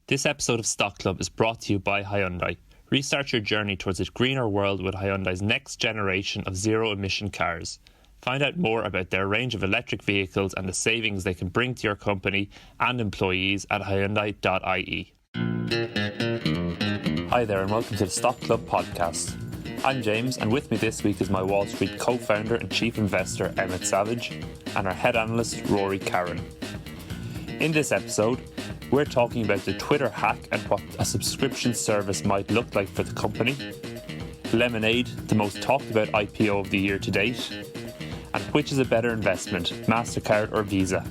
This episode of Stock Club is brought to you by Hyundai. Restart your journey towards a greener world with Hyundai's next generation of zero-emission cars. Find out more about their range of electric vehicles and the savings they can bring to your company and employees at Hyundai.ie. Hi there and welcome to the Stock Club podcast. I'm James, and with me this week is MyWallSt co-founder and chief investor Emmett Savage and our head analyst Rory Caron. In this episode, we're talking about the Twitter hack and what a subscription service might look like for the company, Lemonade, the most talked about IPO of the year to date, and which is a better investment, Mastercard or Visa.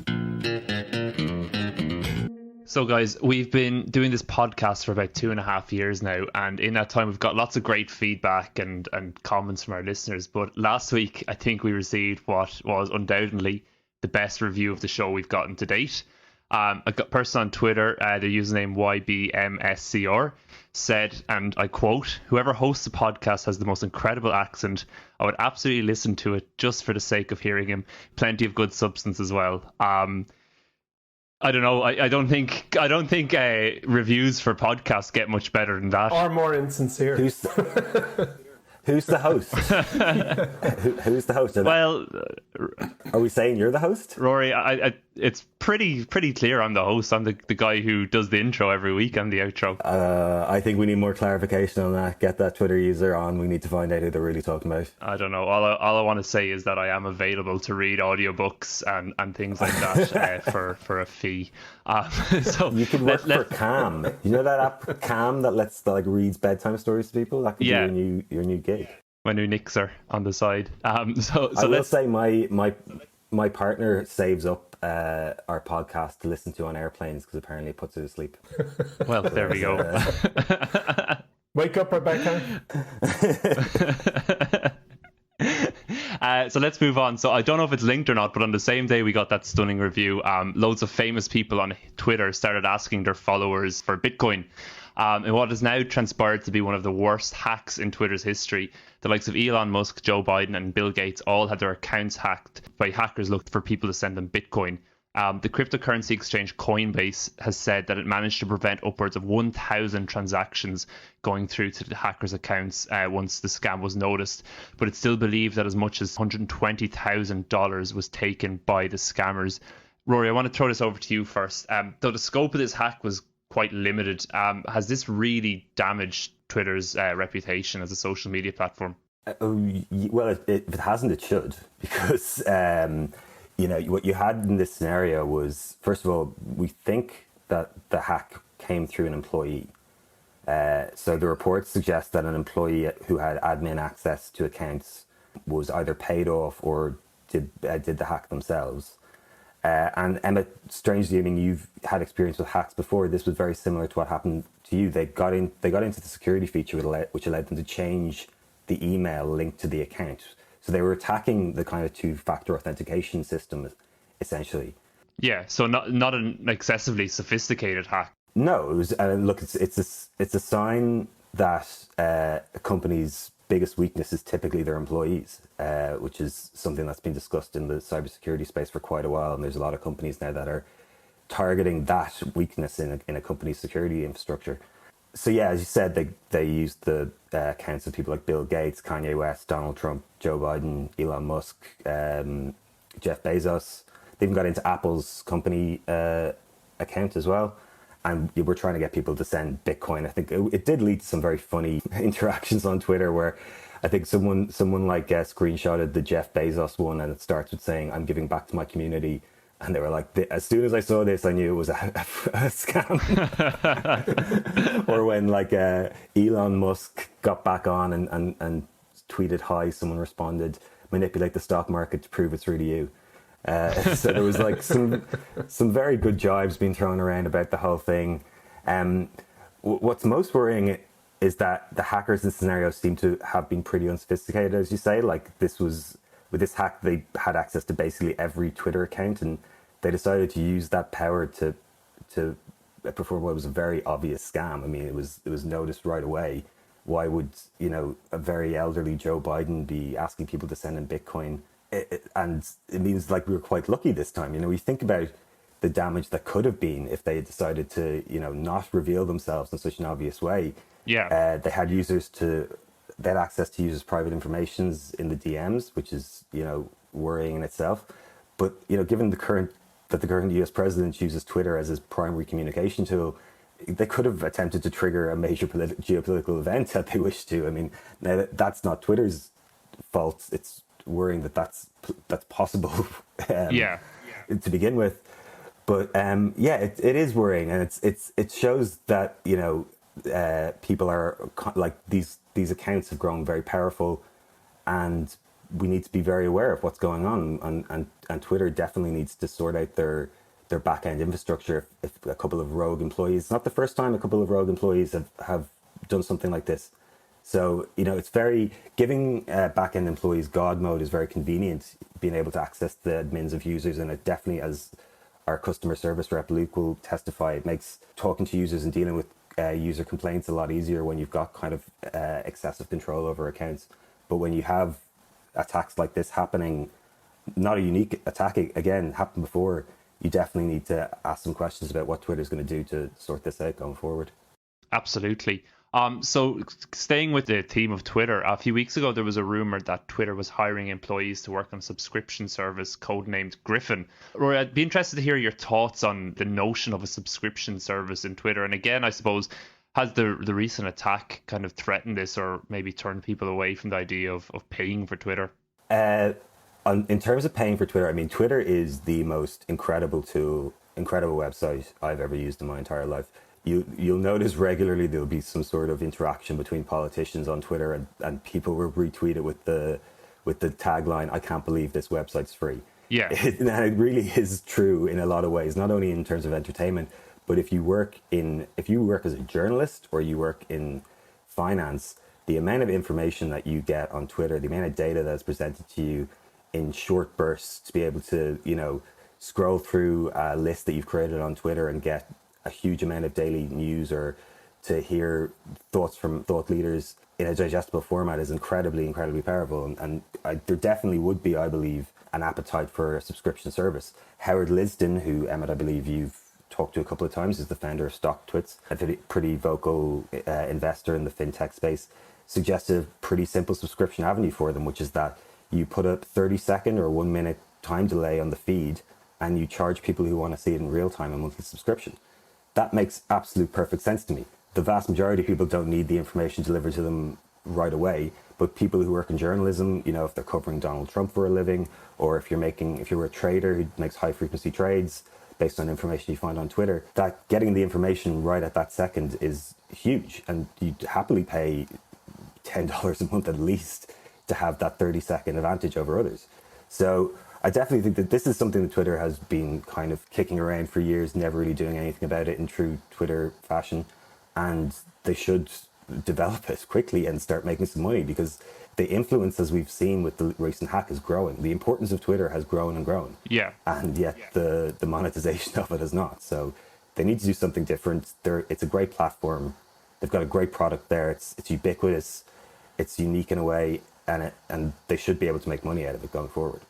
So guys, we've been doing this podcast for about 2.5 years now, and in that time we've got lots of great feedback and comments from our listeners. But last week I think we received what was undoubtedly the best review of the show we've gotten to date. A person on Twitter, the username YBMSCR, said, and I quote, "Whoever hosts the podcast has the most incredible accent. I would absolutely listen to it just for the sake of hearing him. Plenty of good substance as well." I don't know. I don't think reviews for podcasts get much better than that. Or more insincere. Who's the host? Who's the host? Well, are we saying you're the host? Rory, it's pretty clear I'm the host. I'm the guy who does the intro every week and the outro. I think we need more clarification on that. Get that Twitter user on. We need to find out who they're really talking about. I don't know. All I want to say is that I am available to read audiobooks and things like that for a fee. So you could work for Calm. You know that app Calm that reads bedtime stories to people? That could be your new gig. My new Nixer on the side. So I will say my partner saves up our podcast to listen to on airplanes because apparently it puts her to sleep. Well, there we go. Wake up, Rebecca. So let's move on. So I don't know if it's linked or not, but on the same day we got that stunning review, loads of famous people on Twitter started asking their followers for Bitcoin. And what has now transpired to be one of the worst hacks in Twitter's history. The likes of Elon Musk, Joe Biden and Bill Gates all had their accounts hacked by hackers looking for people to send them Bitcoin. The cryptocurrency exchange Coinbase has said that it managed to prevent upwards of 1,000 transactions going through to the hackers' accounts once the scam was noticed. But it still believed that as much as $120,000 was taken by the scammers. Rory, I want to throw this over to you first. Though the scope of this hack was quite limited, has this really damaged Twitter's reputation as a social media platform? Well, if it hasn't, it should, because what you had in this scenario was, first of all, we think that the hack came through an employee. So the reports suggest that an employee who had admin access to accounts was either paid off or did the hack themselves. And Emma, strangely, I mean, you've had experience with hacks before. This was very similar to what happened to you. They got into the security feature which allowed them to change the email linked to the account. So they were attacking the kind of two-factor authentication system, essentially. Yeah, so not an excessively sophisticated hack. No, it was. Look, it's a sign that a company's biggest weakness is typically their employees, which is something that's been discussed in the cybersecurity space for quite a while. And there's a lot of companies now that are targeting that weakness in a company's security infrastructure. So yeah, as you said, they used the accounts of people like Bill Gates, Kanye West, Donald Trump, Joe Biden, Elon Musk, Jeff Bezos. They even got into Apple's company account as well. And we're trying to get people to send Bitcoin. I think it did lead to some very funny interactions on Twitter where I think someone screenshotted the Jeff Bezos one and it starts with saying, "I'm giving back to my community." And they were like, as soon as I saw this, I knew it was a scam. Or when Elon Musk got back on and tweeted, "Hi," someone responded, "Manipulate the stock market to prove it's really you." So there was some very good jibes being thrown around about the whole thing. What's most worrying is that the hackers in this scenario seem to have been pretty unsophisticated, as you say. With this hack, they had access to basically every Twitter account, and they decided to use that power to perform what was a very obvious scam. I mean, it was noticed right away. Why would a very elderly Joe Biden be asking people to send him Bitcoin? And it means we were quite lucky this time. We think about the damage that could have been if they had decided to, not reveal themselves in such an obvious way. Yeah. They had access to users' private informations in the DMs, which is, worrying in itself. But, given the current US president uses Twitter as his primary communication tool, they could have attempted to trigger a major geopolitical event had they wished to. I mean, now that's not Twitter's fault. It's worrying that's possible to begin with. But it is worrying, and it shows that people are like these accounts have grown very powerful, and we need to be very aware of what's going on. And Twitter definitely needs to sort out their back end infrastructure. If a couple of rogue employees, it's not the first time a couple of rogue employees have done something like this. So, it's very, giving back end employees God mode is very convenient, being able to access the admins of users. And it definitely, as our customer service rep Luke will testify, it makes talking to users and dealing with user complaints a lot easier when you've got kind of excessive control over accounts. But when you have attacks like this happening, not a unique attack, again, happened before, you definitely need to ask some questions about what Twitter's going to do to sort this out going forward. Absolutely. So staying with the theme of Twitter, a few weeks ago there was a rumor that Twitter was hiring employees to work on a subscription service codenamed Griffin. Rory, I'd be interested to hear your thoughts on the notion of a subscription service in Twitter. And again, I suppose, has the recent attack kind of threatened this, or maybe turned people away from the idea of paying for Twitter? In terms of paying for Twitter, I mean, Twitter is the most incredible website I've ever used in my entire life. You'll notice regularly there'll be some sort of interaction between politicians on Twitter, and people will retweet it with the tagline, "I can't believe this website's free." Yeah. And it really is true in a lot of ways, not only in terms of entertainment, but if you work as a journalist or you work in finance, the amount of information that you get on Twitter, the amount of data that's presented to you in short bursts, to be able to, scroll through a list that you've created on Twitter and get a huge amount of daily news, or to hear thoughts from thought leaders in a digestible format, is incredibly, incredibly powerful. And there definitely would be, I believe, an appetite for a subscription service. Howard Lisden, who, Emmett, I believe you've talked to a couple of times, is the founder of StockTwits, a pretty vocal investor in the fintech space, suggested a pretty simple subscription avenue for them, which is that you put a 30-second or 1 minute time delay on the feed, and you charge people who want to see it in real time a monthly subscription. That makes absolute perfect sense to me. The vast majority of people don't need the information delivered to them right away, but people who work in journalism, if they're covering Donald Trump for a living, or if you're a trader who makes high frequency trades based on information you find on Twitter, that getting the information right at that second is huge, and you'd happily pay $10 a month at least to have that 30-second advantage over others. So I definitely think that this is something that Twitter has been kind of kicking around for years, never really doing anything about it in true Twitter fashion. And they should develop it quickly and start making some money, because the influence, as we've seen with the recent hack, is growing. The importance of Twitter has grown and grown. Yeah. And yet the monetization of it has not. So they need to do something different. It's a great platform. They've got a great product there. It's ubiquitous. It's unique in a way, and they should be able to make money out of it going forward.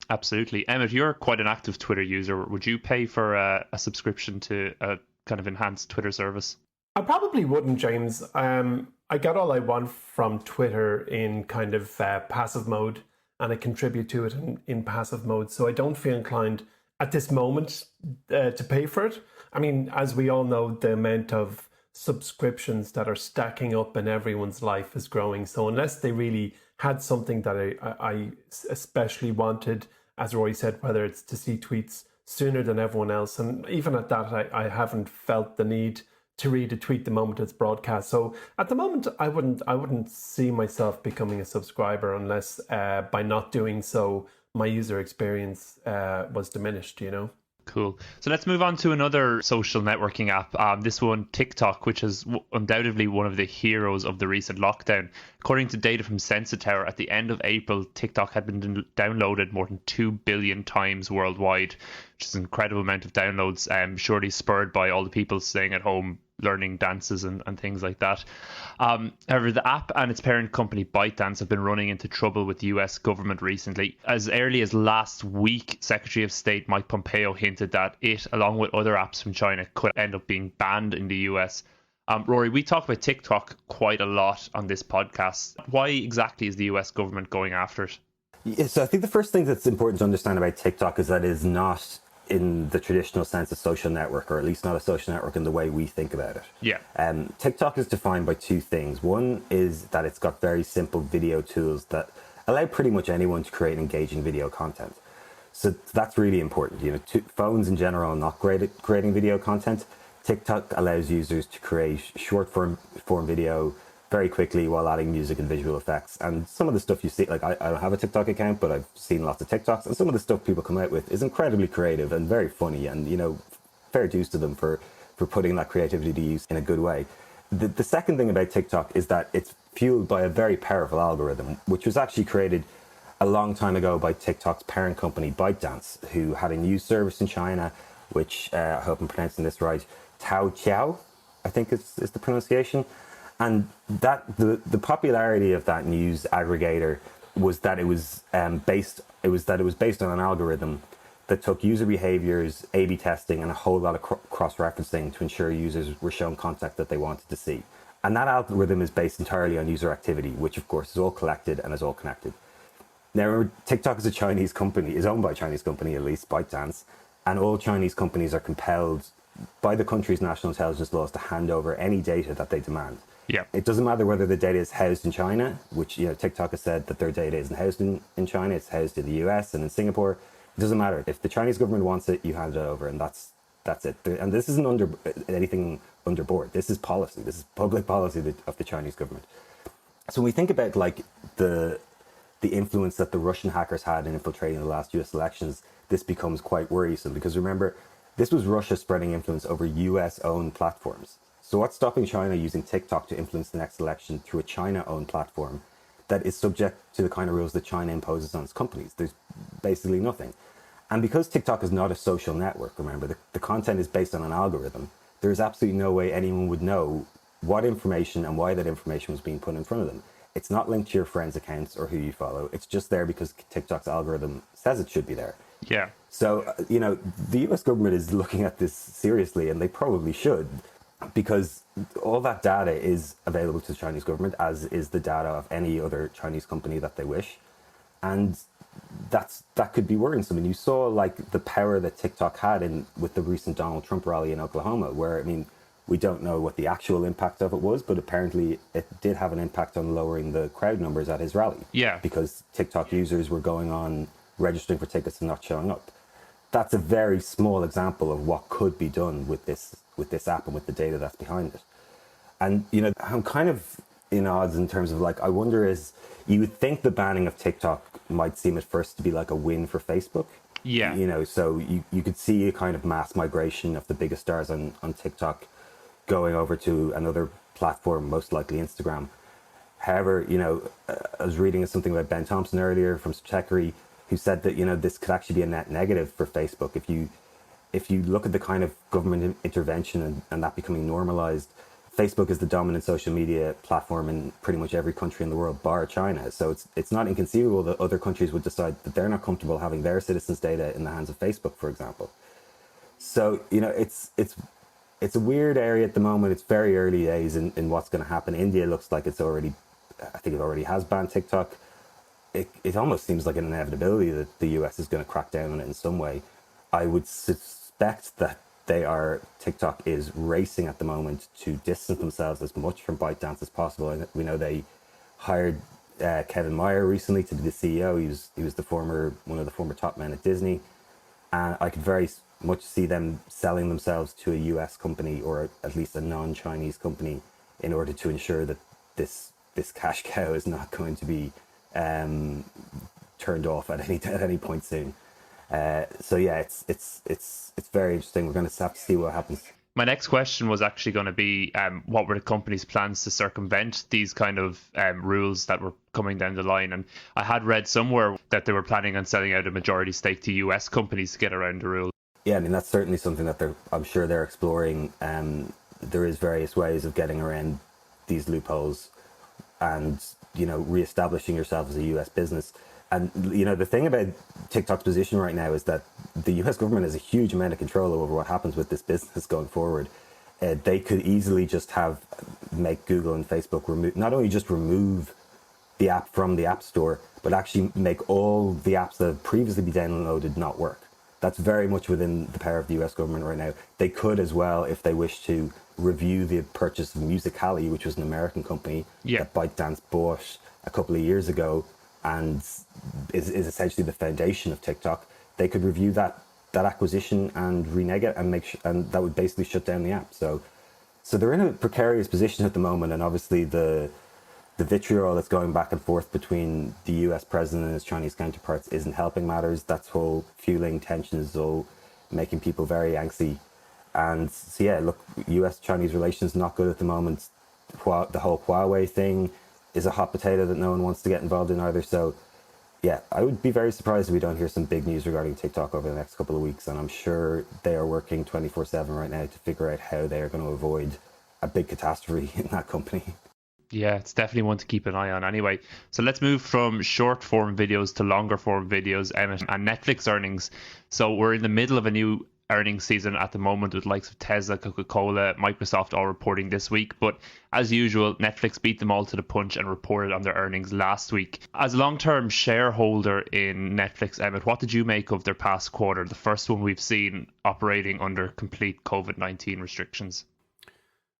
Absolutely. Emmett, you're quite an active Twitter user. Would you pay for a subscription to a kind of enhanced Twitter service? I probably wouldn't, James. I get all I want from Twitter in kind of passive mode, and I contribute to it in passive mode. So I don't feel inclined at this moment to pay for it. I mean, as we all know, the amount of subscriptions that are stacking up in everyone's life is growing. So unless they really had something that I especially wanted, as Roy said, whether it's to see tweets sooner than everyone else, and even at that, I haven't felt the need to read a tweet the moment it's broadcast. So at the moment, I wouldn't see myself becoming a subscriber unless by not doing so, my user experience was diminished, Cool. So let's move on to another social networking app. This one, TikTok, which is undoubtedly one of the heroes of the recent lockdown. According to data from Sensor Tower, at the end of April, TikTok had been downloaded more than 2 billion times worldwide, which is an incredible amount of downloads, surely spurred by all the people staying at home learning dances and things like that. However, the app and its parent company ByteDance have been running into trouble with the US government recently. As early as last week, Secretary of State Mike Pompeo hinted that it, along with other apps from China, could end up being banned in the US. Rory, we talk about TikTok quite a lot on this podcast. Why exactly is the US government going after it? Yeah, so I think the first thing that's important to understand about TikTok is that it is not in the traditional sense a social network, or at least not a social network in the way we think about it. Yeah. TikTok is defined by two things. One is that it's got very simple video tools that allow pretty much anyone to create engaging video content. So that's really important. You know, phones in general are not great at creating video content. TikTok allows users to create short form video very quickly while adding music and visual effects. And some of the stuff you see, like I don't have a TikTok account, but I've seen lots of TikToks, and some of the stuff people come out with is incredibly creative and very funny, and, you know, fair dues to them for putting that creativity to use in a good way. The second thing about TikTok is that it's fueled by a very powerful algorithm, which was actually created a long time ago by TikTok's parent company, ByteDance, who had a news service in China, which I hope I'm pronouncing this right, Taoqiao, I think is the pronunciation. And that the popularity of that news aggregator was that it was based on an algorithm that took user behaviors, A/B testing, and a whole lot of cross-referencing to ensure users were shown content that they wanted to see. And that algorithm is based entirely on user activity, which of course is all collected and is all connected. Now, remember, TikTok is a Chinese company, is owned by a Chinese company, at least ByteDance, and all Chinese companies are compelled by the country's national intelligence laws to hand over any data that they demand. Yeah. It doesn't matter whether the data is housed in China, which, you know, TikTok has said that their data isn't housed in China, it's housed in the US and in Singapore. It doesn't matter. If the Chinese government wants it, you hand it over, and that's it. And this isn't anything under board. This is policy. This is public policy of the Chinese government. So when we think about like the influence that the Russian hackers had in infiltrating the last US elections, this becomes quite worrisome, because remember, this was Russia spreading influence over US-owned platforms. So what's stopping China using TikTok to influence the next election through a China-owned platform that is subject to the kind of rules that China imposes on its companies? There's basically nothing. And because TikTok is not a social network, remember, the content is based on an algorithm, there's absolutely no way anyone would know what information and why that information was being put in front of them. It's not linked to your friends' accounts or who you follow. It's just there because TikTok's algorithm says it should be there. Yeah. So, you know, the US government is looking at this seriously, and they probably should, because all that data is available to the Chinese government, as is the data of any other Chinese company that they wish. And that could be worrisome. And you saw like the power that TikTok had with the recent Donald Trump rally in Oklahoma, where, I mean, we don't know what the actual impact of it was, but apparently it did have an impact on lowering the crowd numbers at his rally. Yeah. Because TikTok users were going on, registering for tickets and not showing up. That's a very small example of what could be done with this app and with the data that's behind it. And, you know, I'm kind of in odds in terms of like, I wonder, you would think the banning of TikTok might seem at first to be like a win for Facebook. Yeah. You know, so you could see a kind of mass migration of the biggest stars on TikTok going over to another platform, most likely Instagram. However, you know, I was reading something about Ben Thompson earlier from Techery, who said that, you know, this could actually be a net negative for Facebook. If you look at the kind of government intervention and that becoming normalized, Facebook is the dominant social media platform in pretty much every country in the world, bar China. So it's not inconceivable that other countries would decide that they're not comfortable having their citizens' data in the hands of Facebook, for example. So, you know, it's a weird area at the moment. It's very early days in what's going to happen. India looks like it already has banned TikTok. It almost seems like an inevitability that the US is going to crack down on it in some way. I would suspect that TikTok is racing at the moment to distance themselves as much from ByteDance as possible. And we know they hired Kevin Mayer recently to be the CEO. He was one of the former top men at Disney. And I could very much see them selling themselves to a US company, or at least a non-Chinese company, in order to ensure that this cash cow is not going to be turned off at any point soon. So yeah, it's very interesting. We're going to have to see what happens. My next question was actually going to be, what were the company's plans to circumvent these kind of rules that were coming down the line? And I had read somewhere that they were planning on selling out a majority stake to US companies to get around the rule. Yeah, I mean, that's certainly something that I'm sure they're exploring. There is various ways of getting around these loopholes and, reestablishing yourself as a US business. And, the thing about TikTok's position right now is that the US government has a huge amount of control over what happens with this business going forward. They could easily just make Google and Facebook not only just remove the app from the App Store, but actually make all the apps that have previously been downloaded not work. That's very much within the power of the US government right now. They could as well, if they wish to, review the purchase of Musical.ly, which was an American company that ByteDance bought a couple of years ago and is essentially the foundation of TikTok. They could review that acquisition and renege it and and that would basically shut down the app. So they're in a precarious position at the moment, and obviously the vitriol that's going back and forth between the US president and his Chinese counterparts isn't helping matters. That's all fueling tensions, all making people very angsty. And so yeah, look, US-Chinese relations not good at the moment. The whole Huawei thing is a hot potato that no one wants to get involved in either. So yeah, I would be very surprised if we don't hear some big news regarding TikTok over the next couple of weeks. And I'm sure they are working 24/7 right now to figure out how they are going to avoid a big catastrophe in that company. Yeah, it's definitely one to keep an eye on anyway. So let's move from short form videos to longer form videos, Emmett, and Netflix earnings. So we're in the middle of a new earnings season at the moment with the likes of Tesla, Coca-Cola, Microsoft all reporting this week. But as usual, Netflix beat them all to the punch and reported on their earnings last week. As a long-term shareholder in Netflix, Emmett, what did you make of their past quarter, the first one we've seen operating under complete COVID-19 restrictions?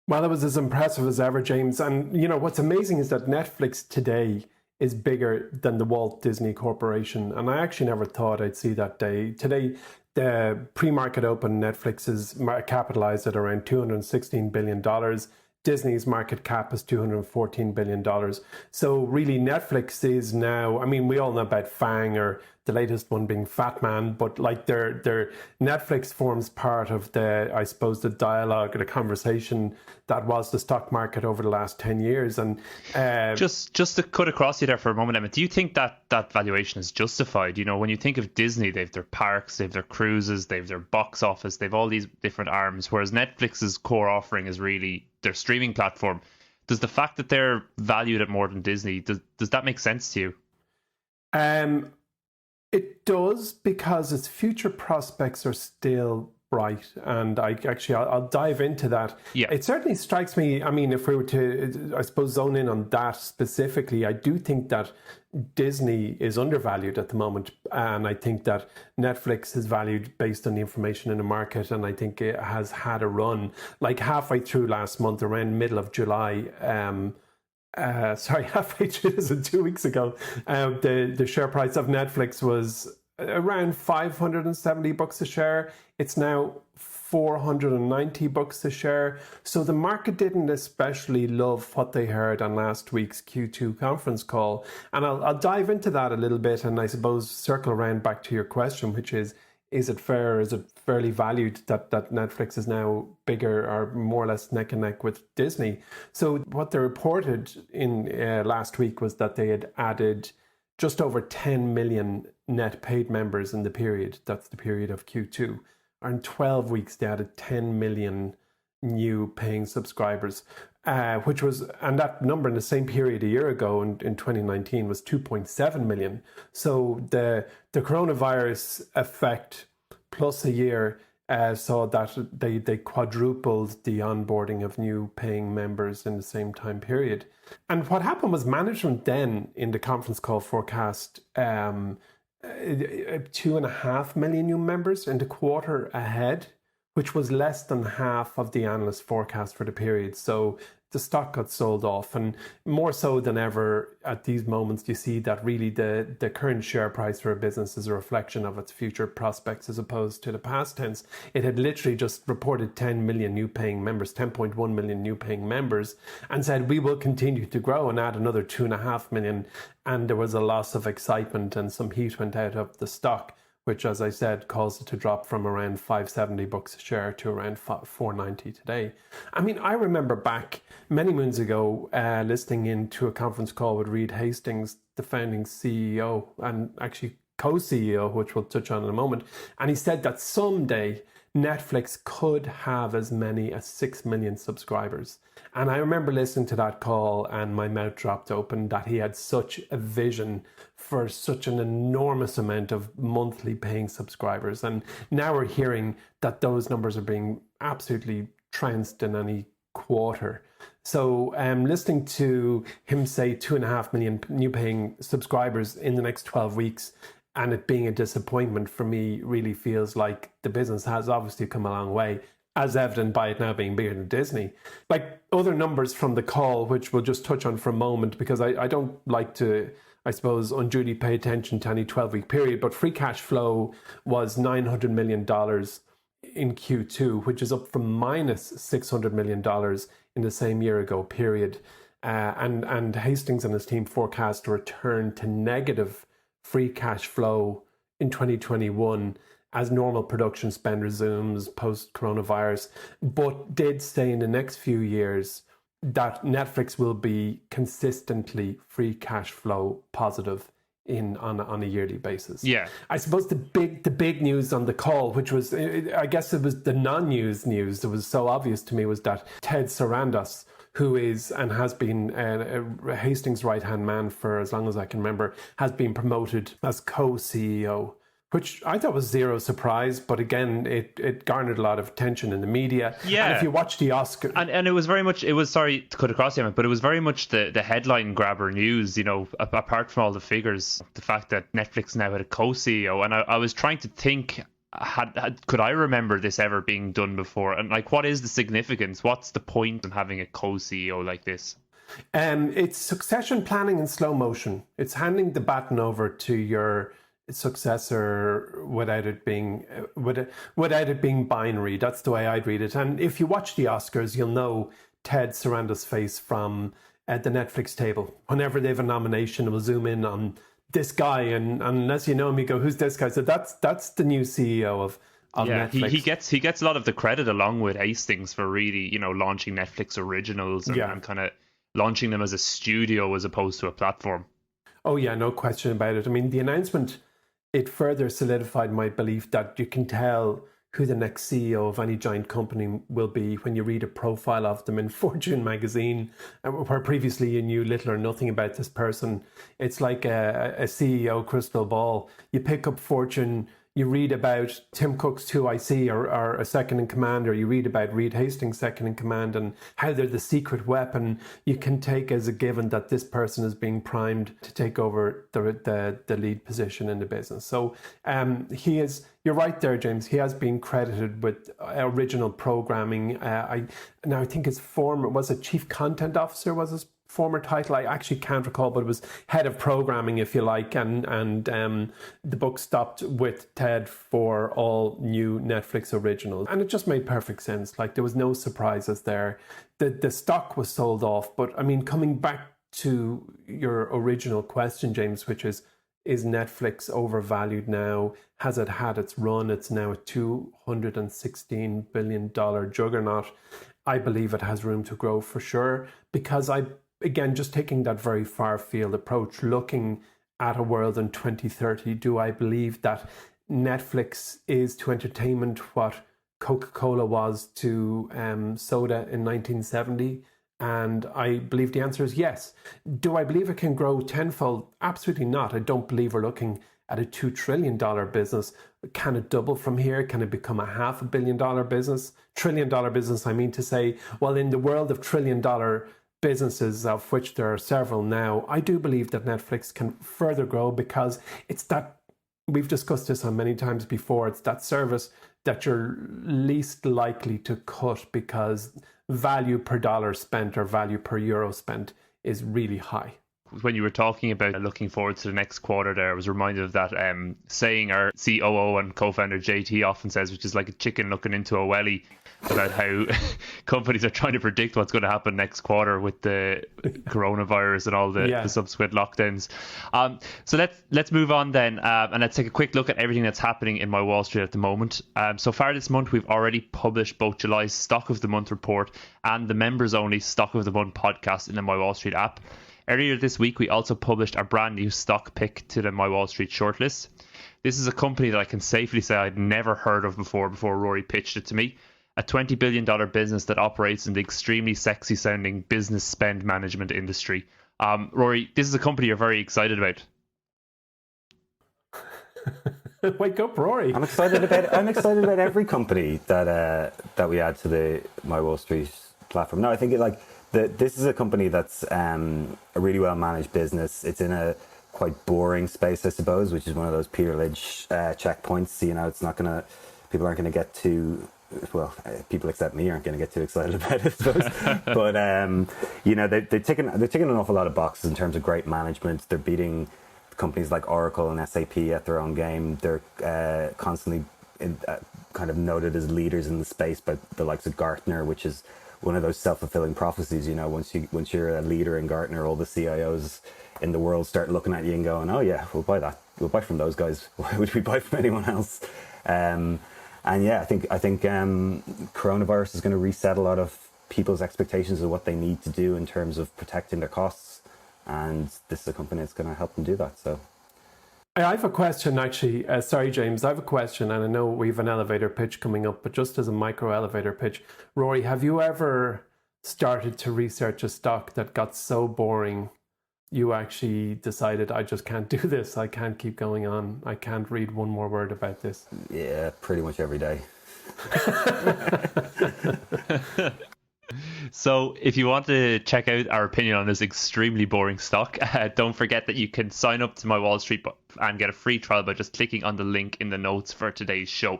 Well, it was as impressive as ever, James. And, what's amazing is that Netflix today is bigger than the Walt Disney Corporation. And I actually never thought I'd see that day. Today, the pre-market open, Netflix is capitalized at around $216 billion. Disney's market cap is $214 billion. So really Netflix is now, we all know about FANG, or the latest one being Fat Man, but like their Netflix forms part of the dialogue or the conversation that was the stock market over the last 10 years. And just to cut across you there for a moment, Emmett, do you think that valuation is justified? When you think of Disney, they've their parks, they've their cruises, they've their box office, they've all these different arms, whereas Netflix's core offering is really their streaming platform. Does the fact that they're valued at more than Disney, does that make sense to you? It does, because its future prospects are still bright, and I'll dive into that. Yeah. It certainly strikes me, if we were to, I suppose, zone in on that specifically, I do think that Disney is undervalued at the moment, and I think that Netflix is valued based on the information in the market, and I think it has had a run, like halfway through last month, around middle of July, halfway through, this is 2 weeks ago, the share price of Netflix was around $570 a share. It's now $490 a share. So the market didn't especially love what they heard on last week's Q2 conference call. And I'll dive into that a little bit, and I suppose circle around back to your question, which is it fair? Is it fairly valued that Netflix is now bigger or more or less neck and neck with Disney? So what they reported in last week was that they had added just over 10 million net paid members in the period. That's the period of Q2. In 12 weeks, they added 10 million new paying subscribers, and that number in the same period a year ago in 2019 was 2.7 million. So the coronavirus effect plus a year saw that they quadrupled the onboarding of new paying members in the same time period. And what happened was management then in the conference call forecast 2.5 million new members in the quarter ahead, which was less than half of the analyst forecast for the period. So the stock got sold off, and more so than ever at these moments, you see that really the current share price for a business is a reflection of its future prospects as opposed to the past tense. It had literally just reported 10 million new paying members, 10.1 million new paying members, and said we will continue to grow and add another 2.5 million. And there was a loss of excitement and some heat went out of the stock, which, as I said, caused it to drop from around $570 a share to around $490 today. I mean, I remember back many moons ago listening into a conference call with Reed Hastings, the founding CEO and actually co-CEO, which we'll touch on in a moment. And he said that someday Netflix could have as many as 6 million subscribers. And I remember listening to that call and my mouth dropped open that he had such a vision for such an enormous amount of monthly paying subscribers. And now we're hearing that those numbers are being absolutely trounced in any quarter. So listening to him say 2.5 million new paying subscribers in the next 12 weeks and it being a disappointment for me really feels like the business has obviously come a long way, as evident by it now being bigger than Disney. Like other numbers from the call, which we'll just touch on for a moment, because I don't like to, I suppose, unduly pay attention to any 12-week period, but free cash flow was $900 million in Q2, which is up from minus $600 million in the same year ago period. And Hastings and his team forecast a return to negative free cash flow in 2021 as normal production spend resumes post-coronavirus, but did say in the next few years that Netflix will be consistently free cash flow positive on a yearly basis. Yeah. I suppose the big news on the call, which was, I guess it was the non-news that was so obvious to me, was that Ted Sarandos, who is and has been Hastings' right-hand man for as long as I can remember, has been promoted as co-CEO, which I thought was zero surprise, but again, it garnered a lot of attention in the media. Yeah. And if you watch the Oscar... And it was very much, sorry to cut across you, but it was very much the headline grabber news, you know, apart from all the figures, the fact that Netflix now had a co-CEO. And I was trying to think, could I remember this ever being done before? And like, what is the significance? What's the point in having a co-CEO like this? It's succession planning in slow motion. It's handing the baton over to your successor without it being binary. That's the way I'd read it. And if you watch the Oscars, you'll know Ted Sarandos' face from the Netflix table. Whenever they have a nomination, we'll zoom in on this guy, and unless you know him, you go, "Who's this guy?" So that's the new CEO of Netflix. He gets a lot of the credit along with Hastings for really, you know, launching Netflix originals and kind of launching them as a studio as opposed to a platform. Oh yeah, no question about it. I mean, the announcement, it further solidified my belief that you can tell who the next CEO of any giant company will be when you read a profile of them in Fortune magazine, where previously you knew little or nothing about this person. It's like a CEO crystal ball. You pick up Fortune, you read about Tim Cook's 2IC or a second in command, or you read about Reed Hastings' second in command and how they're the secret weapon. You can take as a given that this person is being primed to take over the lead position in the business. So you're right there, James. He has been credited with original programming. I think his was it Chief Content Officer was his former title. I actually can't recall, but it was head of programming, if you like, and the book stopped with Ted for all new Netflix originals, and it just made perfect sense. Like, there was no surprises there. The stock was sold off, but I mean, coming back to your original question, James, which is Netflix overvalued now? Has it had its run? It's now a $216 billion juggernaut. I believe it has room to grow for sure, because again, just taking that very far field approach, looking at a world in 2030, do I believe that Netflix is to entertainment what Coca-Cola was to soda in 1970? And I believe the answer is yes. Do I believe it can grow tenfold? Absolutely not. I don't believe we're looking at a $2 trillion business. Can it double from here? Can it become a $500 million business? $1 trillion business, I mean to say. Well, in the world of $1 trillion businesses, of which there are several now, I do believe that Netflix can further grow, because it's that, we've discussed this on many times before, it's that service that you're least likely to cut because value per dollar spent or value per euro spent is really high. when you were talking about looking forward to the next quarter there, I was reminded of that saying our COO and co-founder JT often says, which is like a chicken looking into a welly, about how companies are trying to predict what's going to happen next quarter with the coronavirus and all the subsequent lockdowns. So let's move on then, and let's take a quick look at everything that's happening in MyWallSt at the moment. So far this month, we've already published both July's Stock of the Month report and the members-only Stock of the Month podcast in the MyWallSt app. Earlier this week, we also published our brand new stock pick to the MyWallSt shortlist. This is a company that I can safely say I'd never heard of before Rory pitched it to me. A $20 billion business that operates in the extremely sexy sounding business spend management industry. Rory, this is a company you're very excited about. Wake up, Rory. I'm excited about every company that we add to the MyWallSt platform. No, I think this is a company that's a really well managed business. It's in a quite boring space, I suppose, which is one of those Peter Lynch checkpoints. It's not gonna, people aren't gonna get too, well, people except me aren't going to get too excited about it, I suppose. But they're ticking an awful lot of boxes in terms of great management. They're beating companies like Oracle and SAP at their own game. They're constantly kind of noted as leaders in the space by the likes of Gartner, which is one of those self-fulfilling prophecies. Once you're a leader in Gartner, all the CIOs in the world start looking at you and going, "Oh yeah, we'll buy that. We'll buy from those guys. Why would we buy from anyone else?" And yeah, I think coronavirus is going to reset a lot of people's expectations of what they need to do in terms of protecting their costs, and this is a company that's going to help them do that. So, I have a question, actually. Sorry, James, I have a question, and I know we have an elevator pitch coming up, but just as a micro elevator pitch, Rory, have you ever started to research a stock that got so boring you actually decided, I just can't do this, I can't keep going on, I can't read one more word about this? Yeah, pretty much every day. So if you want to check out our opinion on this extremely boring stock, don't forget that you can sign up to MyWallSt and get a free trial by just clicking on the link in the notes for today's show.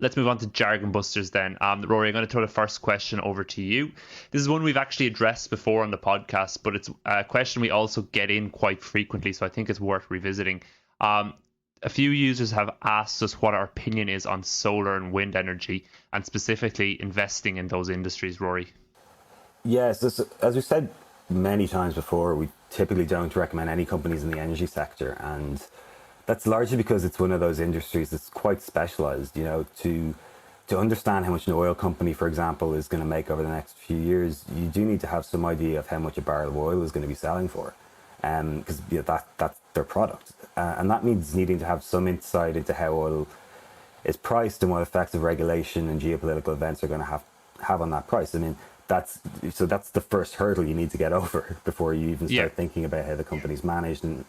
Let's move on to Jargon Busters then. Rory, I'm going to throw the first question over to you. This is one we've actually addressed before on the podcast, but it's a question we also get in quite frequently, so I think it's worth revisiting. A few users have asked us what our opinion is on solar and wind energy, and specifically investing in those industries, Rory. Yes, as we said many times before, we typically don't recommend any companies in the energy sector, and that's largely because it's one of those industries that's quite specialized. To understand how much an oil company, for example, is going to make over the next few years, you do need to have some idea of how much a barrel of oil is going to be selling for, because that's their product, and that means needing to have some insight into how oil is priced and what effects of regulation and geopolitical events are going to have on that price. I mean, that's the first hurdle you need to get over before you even start thinking about how the company's managed and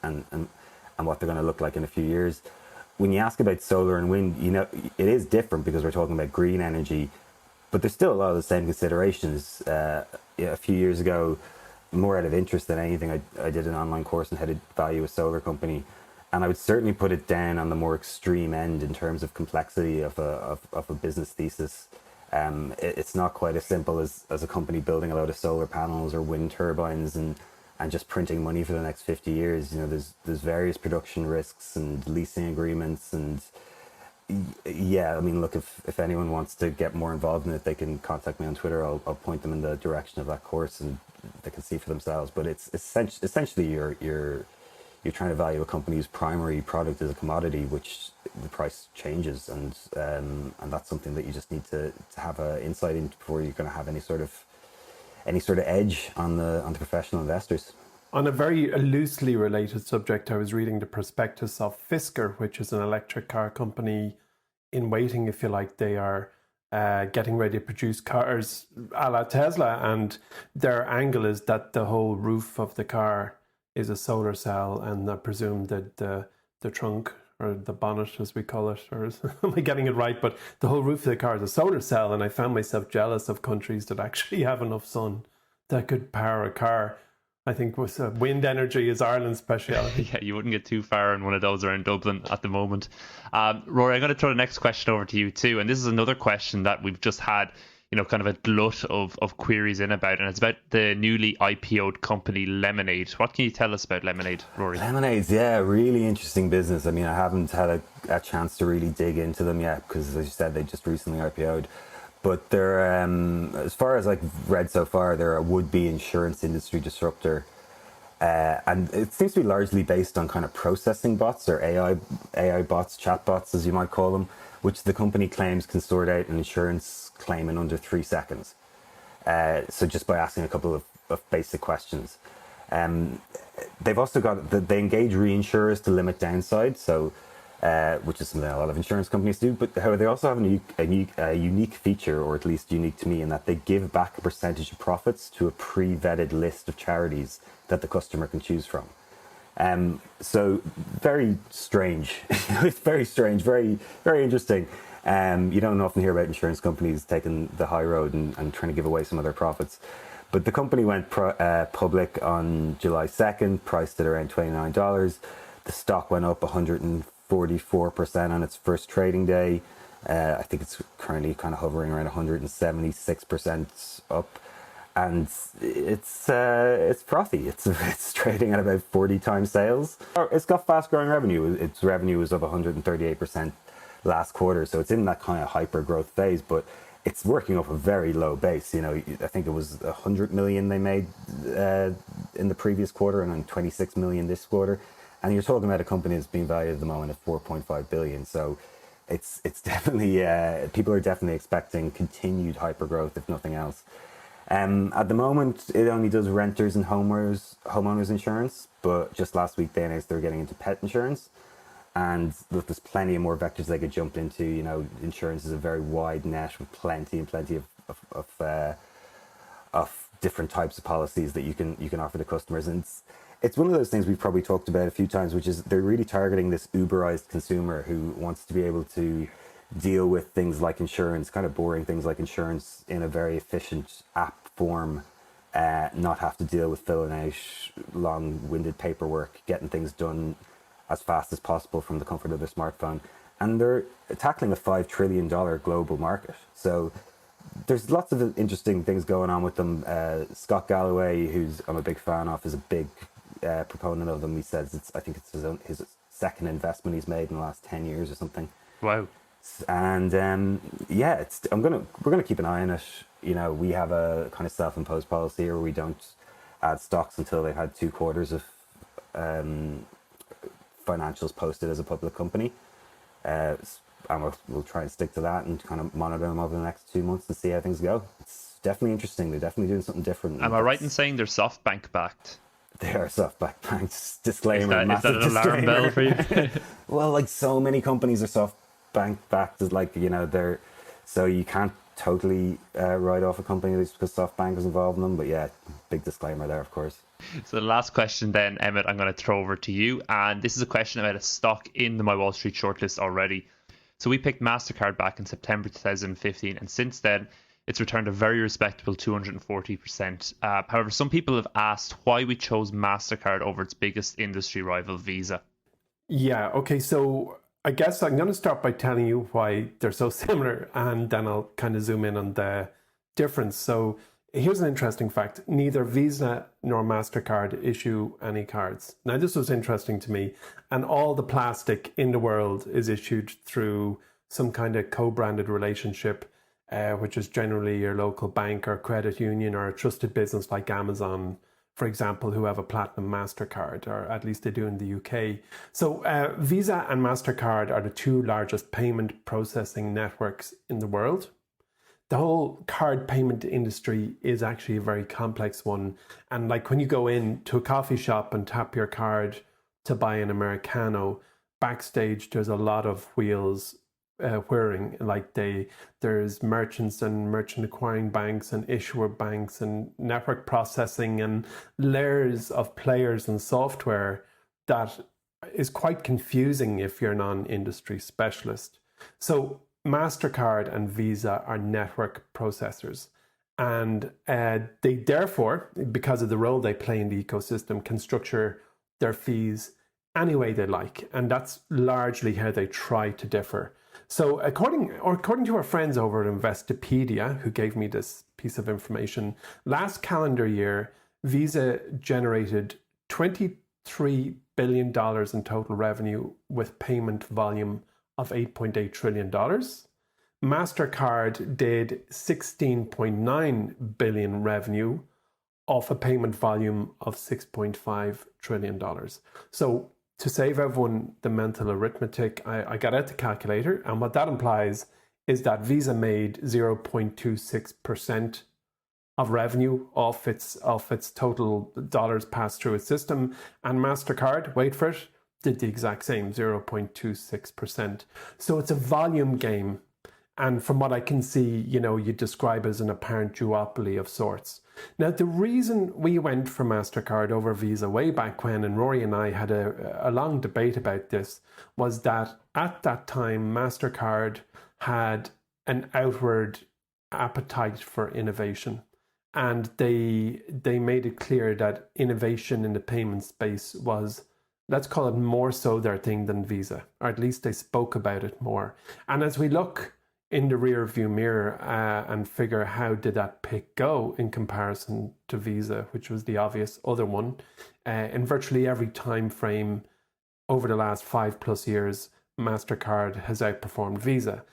what they're going to look like in a few years. When you ask about solar and wind, it is different because we're talking about green energy, but there's still a lot of the same considerations. A few years ago, more out of interest than anything, I did an online course on how to value a solar company, and I would certainly put it down on the more extreme end in terms of complexity of a business thesis. It's not quite as simple as a company building a load of solar panels or wind turbines and just printing money for the next 50 years. There's various production risks and leasing agreements, and look, if anyone wants to get more involved in it, they can contact me on Twitter. I'll point them in the direction of that course, and they can see for themselves. But it's essentially you're trying to value a company's primary product as a commodity, which the price changes, and that's something that you just need to have an insight into before you're going to have any sort of edge on the professional investors. On a very loosely related subject, I was reading the prospectus of Fisker, which is an electric car company in waiting, if you like. They are getting ready to produce cars a la Tesla, and their angle is that the whole roof of the car is a solar cell, and I presume that the trunk, or the bonnet as we call it, or am I getting it right? But the whole roof of the car is a solar cell, and I found myself jealous of countries that actually have enough sun that could power a car. I think wind energy is Ireland's speciality. Yeah, you wouldn't get too far in one of those around Dublin at the moment. Rory, I'm going to throw the next question over to you too, and this is another question that we've just had kind of a glut of queries in about, and it's about the newly IPO'd company Lemonade. What can you tell us about Lemonade, Rory? Lemonade's, yeah, really interesting business. I mean, I haven't had a chance to really dig into them yet because, as you said, they just recently IPO'd. But they're, as far as I've read so far, they're a would-be insurance industry disruptor. And it seems to be largely based on kind of processing bots, or AI bots, chat bots, as you might call them, which the company claims can sort out an insurance claim in under 3 seconds. So just by asking a couple of basic questions. They've also they engage reinsurers to limit downside, so which is something a lot of insurance companies do. But however, they also have a unique feature, or at least unique to me, in that they give back a percentage of profits to a pre-vetted list of charities that the customer can choose from. So very strange. It's very strange, very, very interesting. You don't often hear about insurance companies taking the high road and trying to give away some of their profits. But the company went public on July 2nd, priced at around $29. The stock went up 144% on its first trading day. I think it's currently kind of hovering around 176% up. And it's frothy. It's trading at about 40 times sales. It's got fast growing revenue. Its revenue was up 138% last quarter. So it's in that kind of hyper growth phase, but it's working off a very low base. I think it was 100 million they made in the previous quarter, and then 26 million this quarter. And you're talking about a company that's being valued at the moment at 4.5 billion. So it's definitely, people are definitely expecting continued hyper growth, if nothing else. At the moment, it only does renters and homeowners insurance, but just last week they announced they're getting into pet insurance. And look, there's plenty of more vectors they could jump into. Insurance is a very wide net with plenty of different types of policies that you can offer to customers. And it's one of those things we've probably talked about a few times, which is they're really targeting this Uberized consumer who wants to be able to deal with things like insurance, kind of boring things like insurance, in a very efficient app form, not have to deal with filling out long-winded paperwork, getting things done as fast as possible from the comfort of their smartphone. And they're tackling a $5 trillion global market. So there's lots of interesting things going on with them. Scott Galloway, who's I'm a big fan of, is a big proponent of them. He says I think it's his second investment he's made in the last 10 years or something. Wow. And we're gonna keep an eye on it. We have a kind of self-imposed policy where we don't add stocks until they've had 2 quarters of financials posted as a public company. And we'll try and stick to that and kind of monitor them over the next 2 months and see how things go. It's definitely interesting. They're definitely doing something different. Am I right in saying they're SoftBank backed? They are SoftBank backed. Disclaimer. Is that an alarm bell for you? Well, so many companies are SoftBank backed. They're so you can't totally write off a company just because SoftBank is involved in them. But yeah, big disclaimer there, of course. So the last question then, Emmett, I'm going to throw over to you. And this is a question about a stock in the MyWallSt shortlist already. So we picked Mastercard back in September 2015. And since then, it's returned a very respectable 240%. However, some people have asked why we chose Mastercard over its biggest industry rival, Visa. Yeah, okay. So I guess I'm going to start by telling you why they're so similar. And then I'll kind of zoom in on the difference. So here's an interesting fact. Neither Visa nor MasterCard issue any cards. Now, this was interesting to me. And all the plastic in the world is issued through some kind of co-branded relationship, which is generally your local bank or credit union or a trusted business like Amazon, for example, who have a platinum MasterCard, or at least they do in the UK. So Visa and MasterCard are the 2 largest payment processing networks in the world. The whole card payment industry is actually a very complex one. And like when you go into a coffee shop and tap your card to buy an Americano, backstage there's a lot of wheels whirring. There's merchants and merchant acquiring banks and issuer banks and network processing and layers of players and software that is quite confusing if you're a non-industry specialist. So MasterCard and Visa are network processors, and they therefore, because of the role they play in the ecosystem, can structure their fees any way they like, and that's largely how they try to differ. So according to our friends over at Investopedia, who gave me this piece of information, last calendar year, Visa generated $23 billion in total revenue with payment volume of $8.8 trillion. Mastercard did $16.9 billion revenue off a payment volume of $6.5 trillion. So to save everyone the mental arithmetic, I got out the calculator, and what that implies is that Visa made 0.26% of revenue off its total dollars passed through its system, and Mastercard, wait for it, did the exact same, 0.26%. So it's a volume game. And from what I can see, you describe as an apparent duopoly of sorts. Now, the reason we went for MasterCard over Visa way back when, and Rory and I had a long debate about this, was that at that time, MasterCard had an outward appetite for innovation. And they made it clear that innovation in the payment space was, let's call it, more so their thing than Visa, or at least they spoke about it more. And as we look in the rear view mirror and figure how did that pick go in comparison to Visa, which was the obvious other one, in virtually every time frame over the last 5+ years, MasterCard has outperformed Visa.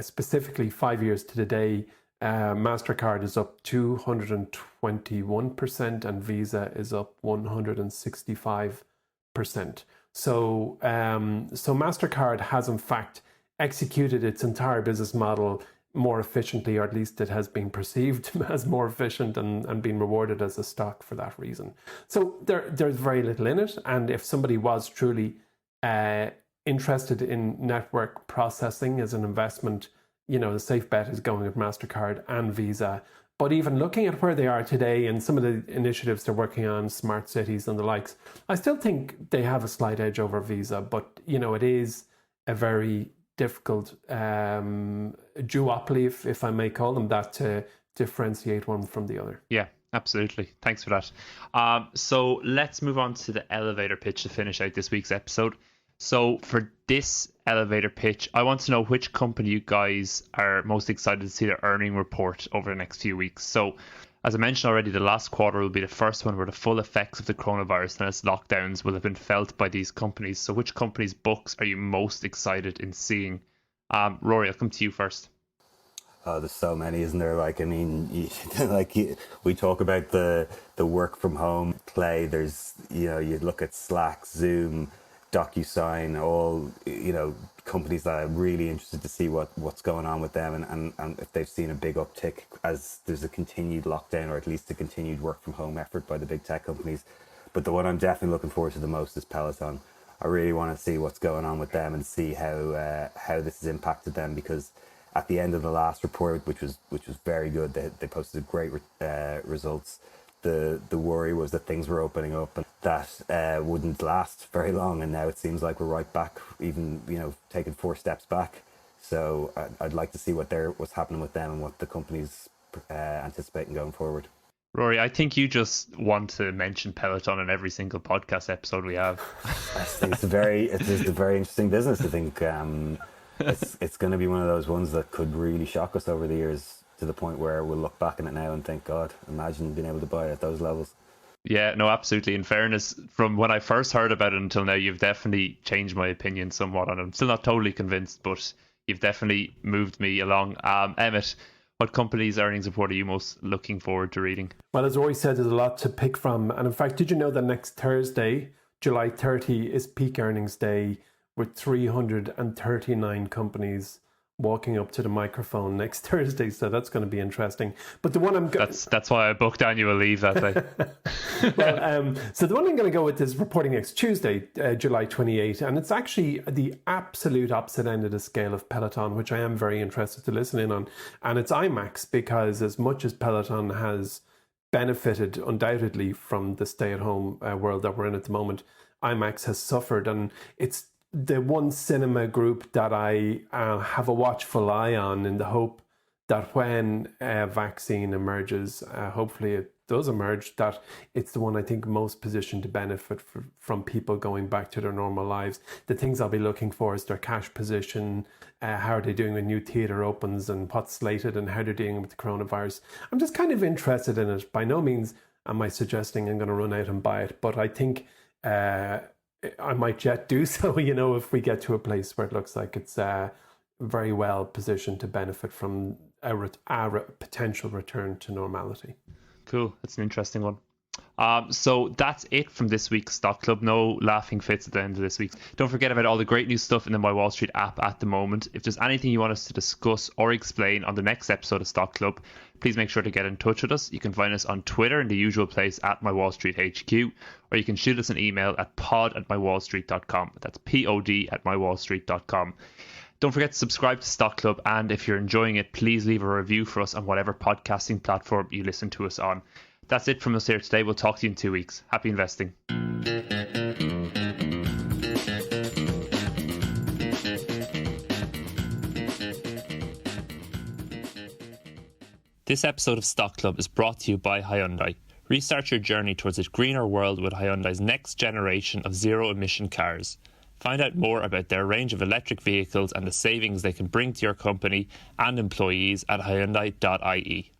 Specifically 5 years to the day, MasterCard is up 221% and Visa is up 165%. So MasterCard has in fact executed its entire business model more efficiently, or at least it has been perceived as more efficient and been rewarded as a stock for that reason. So there's very little in it. And if somebody was truly interested in network processing as an investment, the safe bet is going with MasterCard and Visa. But even looking at where they are today and some of the initiatives they're working on, smart cities and the likes, I still think they have a slight edge over Visa. But, it is a very difficult duopoly, if I may call them that, to differentiate one from the other. Yeah, absolutely. Thanks for that. So let's move on to the elevator pitch to finish out this week's episode. So for this elevator pitch, I want to know which company you guys are most excited to see their earning report over the next few weeks. So as I mentioned already, the last quarter will be the first one where the full effects of the coronavirus and its lockdowns will have been felt by these companies. So which companies' books are you most excited in seeing? Rory, I'll come to you first. Oh, there's so many, isn't there? We talk about the work from home play. There's, you look at Slack, Zoom, DocuSign, all, companies that I'm really interested to see what's going on with them and if they've seen a big uptick as there's a continued lockdown, or at least a continued work from home effort by the big tech companies. But the one I'm definitely looking forward to the most is Peloton. I really want to see what's going on with them and see how this has impacted them, because at the end of the last report, which was very good, they posted great results. The worry was that things were opening up and that wouldn't last very long, and now it seems like we're right back, even taking 4 steps back. So I'd like to see what's happening with them and what the company's anticipating going forward. Rory, I think you just want to mention Peloton in every single podcast episode we have. I think it's a very interesting business. I think it's going to be one of those ones that could really shock us over the years, to the point where we'll look back on it now and think, God, imagine being able to buy it at those levels. Yeah, no, absolutely. In fairness, from when I first heard about it until now, you've definitely changed my opinion somewhat on it. I'm still not totally convinced, but you've definitely moved me along. Emmett, what company's earnings report are you most looking forward to reading? Well, as Rory said, there's a lot to pick from. And in fact, did you know that next Thursday, July 30, is peak earnings day, with 339 companies walking up to the microphone next Thursday, so that's going to be interesting. But the one that's why I booked annual leave that day. Well, so the one I'm going to go with is reporting next Tuesday, July 28, and it's actually the absolute opposite end of the scale of Peloton, which I am very interested to listen in on, and it's IMAX, because as much as Peloton has benefited undoubtedly from the stay-at-home world that we're in at the moment, IMAX has suffered, and it's the one cinema group that I have a watchful eye on, in the hope that when a vaccine emerges, hopefully it does emerge, that it's the one I think most positioned to benefit from people going back to their normal lives. The things I'll be looking for is their cash position, how are they doing when new theatre opens and what's slated, and how they're dealing with the coronavirus. I'm just kind of interested in it. By no means am I suggesting I'm going to run out and buy it, but I think I might yet do so, if we get to a place where it looks like it's very well positioned to benefit from a potential return to normality. Cool. That's an interesting one. So that's it from this week's Stock Club. No laughing fits at the end of this week. Don't forget about all the great new stuff in the MyWallSt app at the moment. If there's anything you want us to discuss or explain on the next episode of Stock Club, please make sure to get in touch with us. You can find us on Twitter in the usual place at MyWallSt HQ, or you can shoot us an email at pod@mywallstreet.com. That's pod@mywallstreet.com. Don't forget to subscribe to Stock Club, and if you're enjoying it, please leave a review for us on whatever podcasting platform you listen to us on. That's it from us here today. We'll talk to you in 2 weeks. Happy investing. This episode of Stock Club is brought to you by Hyundai. Restart your journey towards a greener world with Hyundai's next generation of zero-emission cars. Find out more about their range of electric vehicles and the savings they can bring to your company and employees at Hyundai.ie.